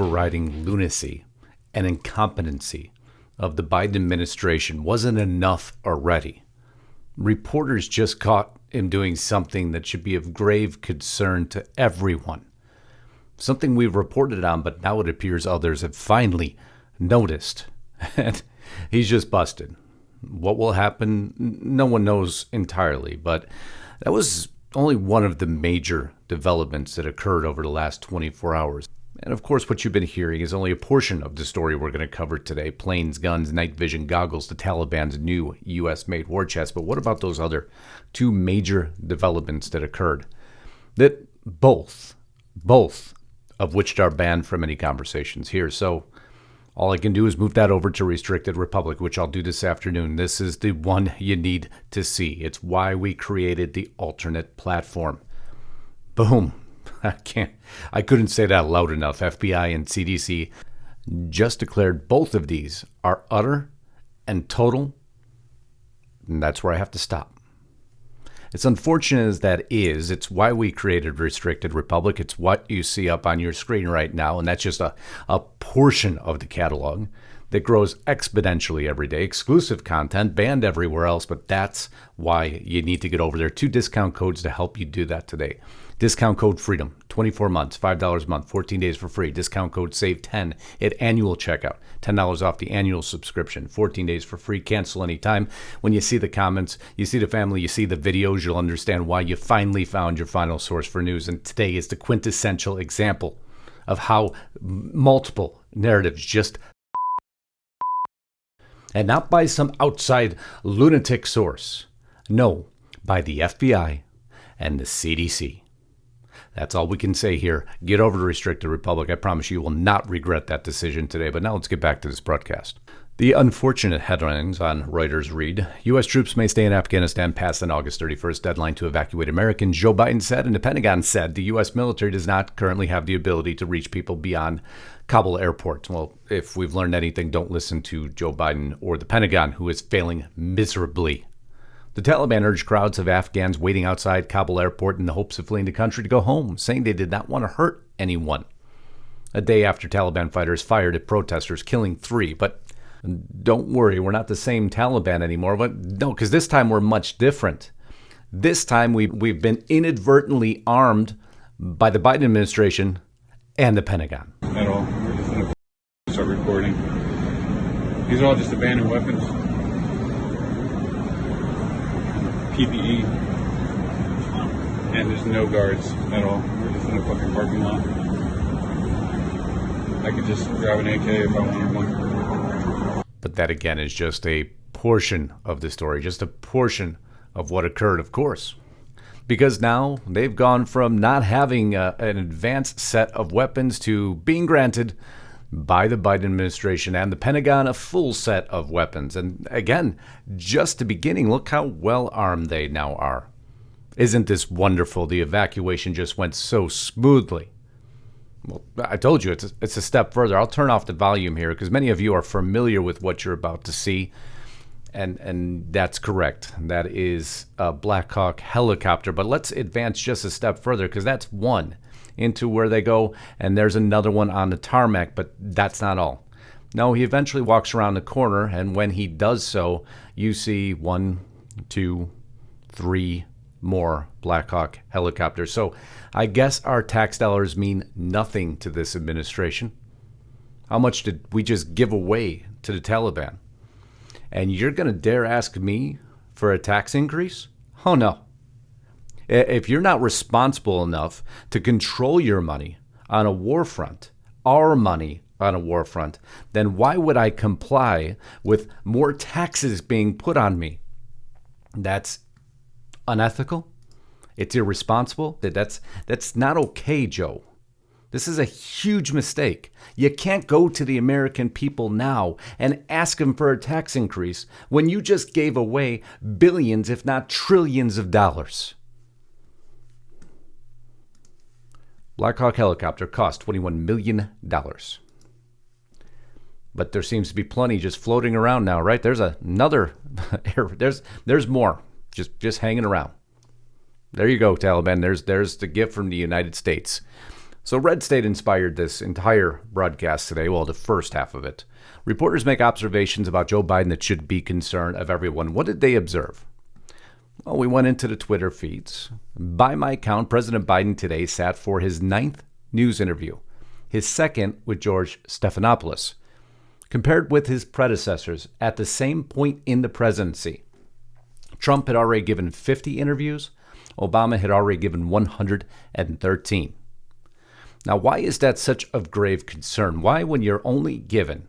overriding lunacy and incompetency of the Biden administration wasn't enough already. Reporters just caught him doing something that should be of grave concern to everyone. Something we've reported on, but now it appears others have finally noticed. And he's just busted. What will happen, no one knows entirely, but that was only one of the major developments that occurred over the last 24 hours. And of course, what you've been hearing is only a portion of the story we're going to cover today. Planes, guns, night vision goggles, the Taliban's new U.S.-made war chest. But what about those other two major developments that occurred? That both of which are banned from any conversations here. So all I can do is move that over to Restricted Republic, which I'll do this afternoon. This is the one you need to see. It's why we created the alternate platform. Boom. I couldn't say that loud enough. FBI and CDC just declared both of these are utter and total. And that's where I have to stop. It's unfortunate as that is. It's why we created Restricted Republic. It's what you see up on your screen right now. And that's just a portion of the catalog that grows exponentially every day. Exclusive content banned everywhere else. But that's why you need to get over there. 2 discount codes to help you do that today. Discount code FREEDOM, 24 months, $5 a month, 14 days for free. Discount code SAVE10 at annual checkout, $10 off the annual subscription, 14 days for free. Cancel anytime. When you see the comments, you see the family, you see the videos, you'll understand why you finally found your final source for news. And today is the quintessential example of how multiple narratives just and not by some outside lunatic source. No, by the FBI and the CDC. That's all we can say here. Get over to Restricted Republic. I promise you will not regret that decision today. But now let's get back to this broadcast. The unfortunate headlines on Reuters read, U.S. troops may stay in Afghanistan past an August 31st deadline to evacuate Americans, Joe Biden said, and the Pentagon said the U.S. military does not currently have the ability to reach people beyond Kabul airport. Well, if we've learned anything, don't listen to Joe Biden or the Pentagon, who is failing miserably. The Taliban urged crowds of Afghans waiting outside Kabul airport in the hopes of fleeing the country to go home, saying they did not want to hurt anyone. A day after Taliban fighters fired at protesters, killing 3. But don't worry, we're not the same Taliban anymore. But no, because this time we're much different. This time we've been inadvertently armed by the Biden administration and the Pentagon. At all. We're just going to start recording. These are all just abandoned weapons. PPE, and there's no guards at all. We're just in a fucking parking lot. I could just grab an AK if I wanted one. But that again is just a portion of the story, just a portion of what occurred, of course. Because now they've gone from not having an advanced set of weapons to being granted by the Biden administration and the Pentagon a full set of weapons. And again, just the beginning, look how well armed they now are. Isn't this wonderful? The evacuation just went so smoothly. Well, I told you it's a step further. I'll turn off the volume here because many of you are familiar with what you're about to see. And that's correct. That is a Black Hawk helicopter. But let's advance just a step further because that's one into where they go, and there's another one on the tarmac, but that's not all. No, he eventually walks around the corner, and when he does so, you see 1, 2, 3 more Black Hawk helicopters. So I guess our tax dollars mean nothing to this administration. How much did we just give away to the Taliban? And you're going to dare ask me for a tax increase? Oh, no. If you're not responsible enough to control your money on a war front, our money on a war front, then why would I comply with more taxes being put on me? That's unethical. It's irresponsible. That's not okay, Joe. This is a huge mistake. You can't go to the American people now and ask them for a tax increase when you just gave away billions, if not trillions of dollars. Black Hawk helicopter cost $21 million. But there seems to be plenty just floating around now, right? There's another, there's more just hanging around. There you go, Taliban. There's the gift from the United States. So Red State inspired this entire broadcast today, well, the first half of it. Reporters make observations about Joe Biden that should be concern of everyone. What did they observe? Well, we went into the Twitter feeds. By my count, President Biden today sat for his 9th news interview, his second with George Stephanopoulos. Compared with his predecessors at the same point in the presidency, Trump had already given 50 interviews. Obama had already given 113. Now, why is that such of grave concern? Why, when you're only given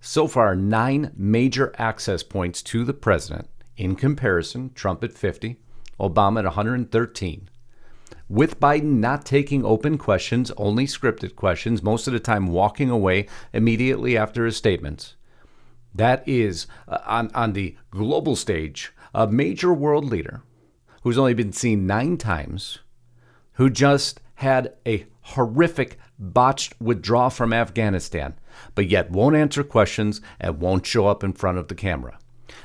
so far 9 major access points to the president, in comparison, Trump at 50, Obama at 113, with Biden not taking open questions, only scripted questions, most of the time walking away immediately after his statements? That is, on the global stage, a major world leader who's only been seen 9 times, who just had a horrific botched withdrawal from Afghanistan, but yet won't answer questions and won't show up in front of the camera.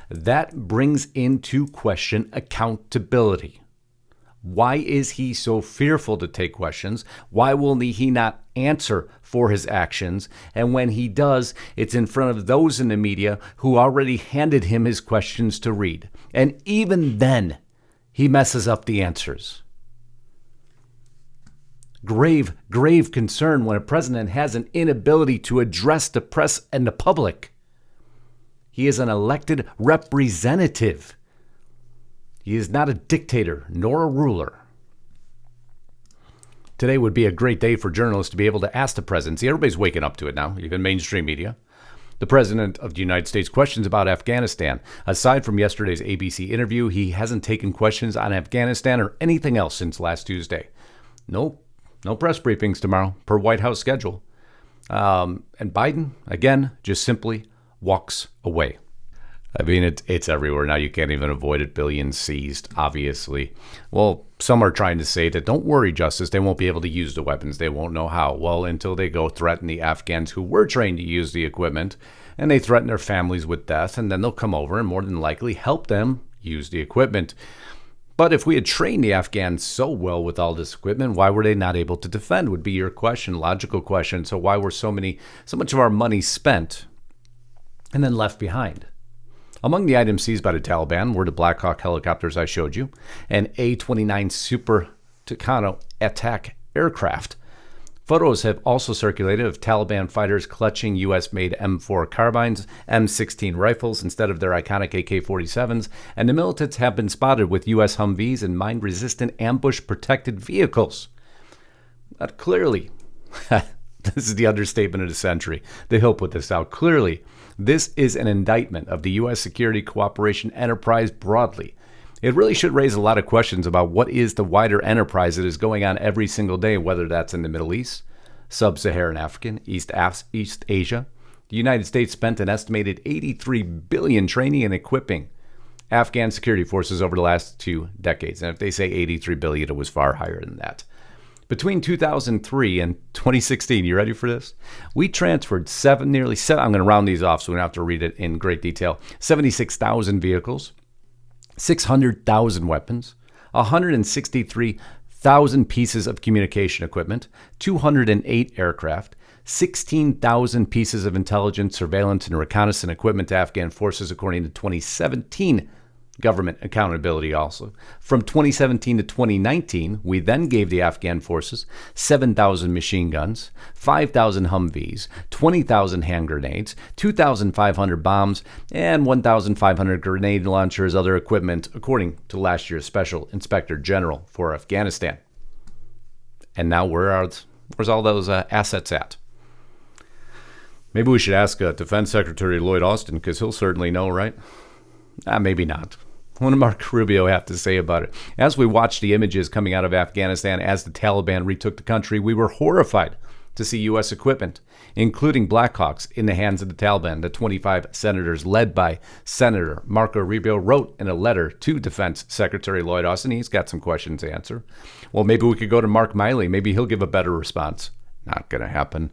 That brings into question accountability. Why is he so fearful to take questions? Why will he not answer for his actions? And when he does, it's in front of those in the media who already handed him his questions to read. And even then, he messes up the answers. Grave, grave concern when a president has an inability to address the press and the public. He is an elected representative. He is not a dictator nor a ruler. Today would be a great day for journalists to be able to ask the president. See, everybody's waking up to it now, even mainstream media. The president of the United States questions about Afghanistan. Aside from yesterday's ABC interview, he hasn't taken questions on Afghanistan or anything else since last Tuesday. No press briefings tomorrow per White House schedule. And Biden, again, just simply walks away. I mean, it's everywhere now. You can't even avoid it. Billions seized, obviously. Well, some are trying to say that, don't worry, Justice, they won't be able to use the weapons. They won't know how. Well, until they go threaten the Afghans who were trained to use the equipment, and they threaten their families with death, and then they'll come over and more than likely help them use the equipment. But if we had trained the Afghans so well with all this equipment, why were they not able to defend, would be your question, logical question. So why were so much of our money spent and then left behind? Among the items seized by the Taliban were the Black Hawk helicopters I showed you, and A-29 Super Tucano attack aircraft. Photos have also circulated of Taliban fighters clutching U.S.-made M4 carbines, M16 rifles instead of their iconic AK-47s, and the militants have been spotted with U.S. Humvees and mine-resistant ambush-protected vehicles. But clearly, this is the understatement of the century. The Hill put this out. Clearly, this is an indictment of the U.S. security cooperation enterprise broadly. It really should raise a lot of questions about what is the wider enterprise that is going on every single day, whether that's in the Middle East, Sub-Saharan Africa, East Asia. The United States spent an estimated $83 billion training and equipping Afghan security forces over the last 2 decades. And if they say $83 billion, it was far higher than that. Between 2003 and 2016, you ready for this? We transferred nearly seven. I'm going to round these off so we don't have to read it in great detail. 76,000 vehicles, 600,000 weapons, 163,000 pieces of communication equipment, 208 aircraft, 16,000 pieces of intelligence, surveillance, and reconnaissance equipment to Afghan forces, according to 2017 government accountability also. From 2017 to 2019, we then gave the Afghan forces 7,000 machine guns, 5,000 Humvees, 20,000 hand grenades, 2,500 bombs, and 1,500 grenade launchers, other equipment, according to last year's Special Inspector General for Afghanistan. And now where's all those assets at? Maybe we should ask Defense Secretary Lloyd Austin, because he'll certainly know, right? Maybe not. What did Marco Rubio have to say about it? As we watched the images coming out of Afghanistan as the Taliban retook the country, we were horrified to see U.S. equipment, including Black Hawks, in the hands of the Taliban. The 25 senators led by Senator Marco Rubio wrote in a letter to Defense Secretary Lloyd Austin. He's got some questions to answer. Well, maybe we could go to Mark Miley. Maybe he'll give a better response. Not going to happen.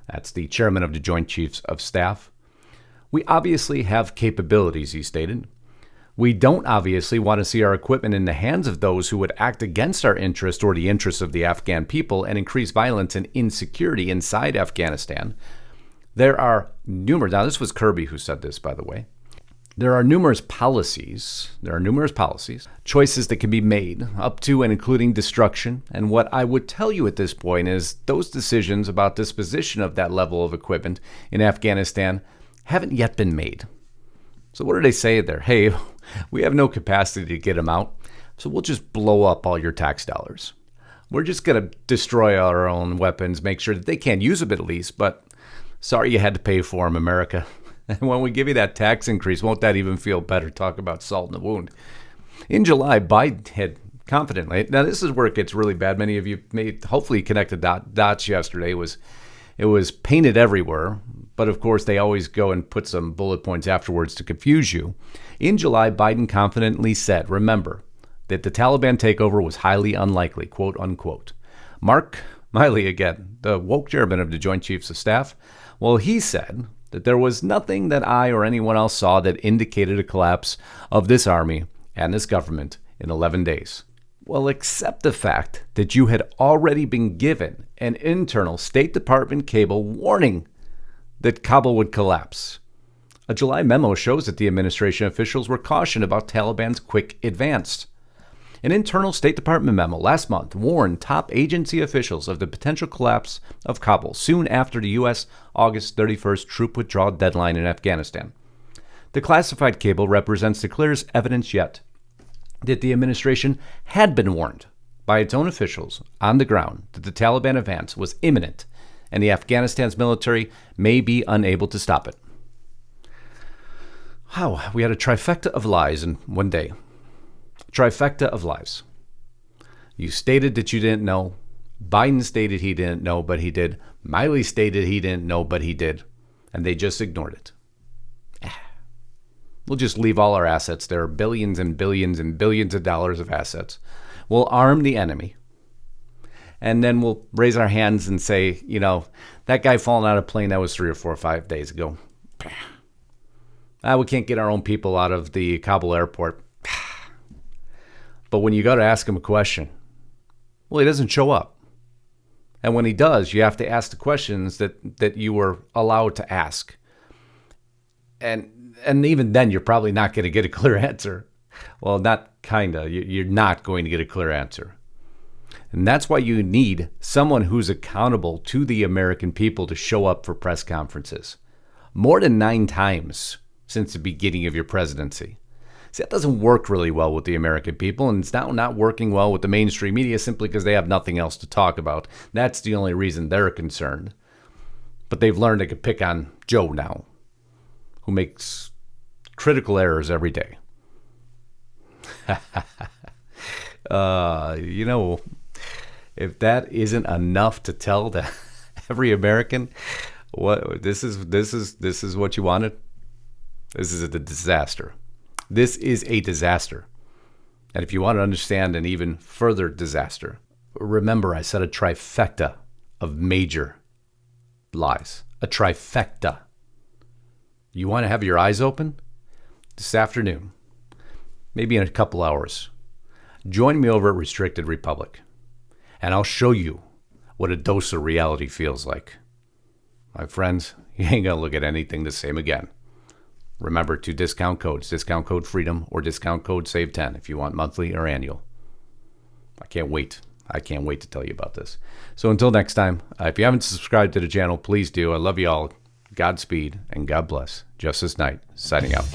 That's the chairman of the Joint Chiefs of Staff. We obviously have capabilities, he stated. We don't obviously want to see our equipment in the hands of those who would act against our interest or the interests of the Afghan people and increase violence and insecurity inside Afghanistan. There are numerous, now this was Kirby who said this, by the way. There are numerous policies, choices that can be made, up to and including destruction. And what I would tell you at this point is those decisions about disposition of that level of equipment in Afghanistan haven't yet been made. So what do they say there? Hey, we have no capacity to get them out, so we'll just blow up all your tax dollars. We're just going to destroy our own weapons, make sure that they can't use them at least, but sorry you had to pay for them, America. And when we give you that tax increase, won't that even feel better? Talk about salt in the wound. In July, Biden had confidently, now this is where it gets really bad. Many of you may hopefully connected dots yesterday. It was painted everywhere, but of course they always go and put some bullet points afterwards to confuse you. In July, Biden confidently said, remember, that the Taliban takeover was highly unlikely, quote unquote. Mark Milley, again, the woke chairman of the Joint Chiefs of Staff, well, he said that there was nothing that I or anyone else saw that indicated a collapse of this army and this government in 11 days. Well, except the fact that you had already been given an internal State Department cable warning that Kabul would collapse. A July memo shows that the administration officials were cautioned about Taliban's quick advance. An internal State Department memo last month warned top agency officials of the potential collapse of Kabul soon after the U.S. August 31st troop withdrawal deadline in Afghanistan. The classified cable represents the clearest evidence yet that the administration had been warned by its own officials on the ground that the Taliban advance was imminent and the Afghanistan's military may be unable to stop it. Wow, we had a trifecta of lies in one day. Trifecta of lies. You stated that you didn't know. Biden stated he didn't know, but he did. Milley stated he didn't know, but he did. And they just ignored it. We'll just leave all our assets. There are billions and billions and billions of dollars of assets. We'll arm the enemy. And then we'll raise our hands and say, you know, that guy falling out of a plane, that was 3 or 4 or 5 days ago. We can't get our own people out of the Kabul airport. But when you go to ask him a question, well, he doesn't show up. And when he does, you have to ask the questions that you were allowed to ask. And even then, you're probably not going to get a clear answer. Well, not kinda. You're not going to get a clear answer. And that's why you need someone who's accountable to the American people to show up for press conferences. More than 9 times since the beginning of your presidency. See, that doesn't work really well with the American people, and it's now not working well with the mainstream media simply because they have nothing else to talk about. That's the only reason they're concerned. But they've learned they could pick on Joe now, who makes critical errors every day. You know, if that isn't enough to tell to every American, what this is what you wanted. This is a disaster. This is a disaster. And if you want to understand an even further disaster, remember I said a trifecta of major lies. A trifecta. You want to have your eyes open? This afternoon, maybe in a couple hours, join me over at Restricted Republic, and I'll show you what a dose of reality feels like. My friends, you ain't going to look at anything the same again. Remember 2 discount codes, discount code FREEDOM or discount code SAVE10 if you want monthly or annual. I can't wait. I can't wait to tell you about this. So until next time, if you haven't subscribed to the channel, please do. I love you all. Godspeed and God bless. Justus Knight, signing out.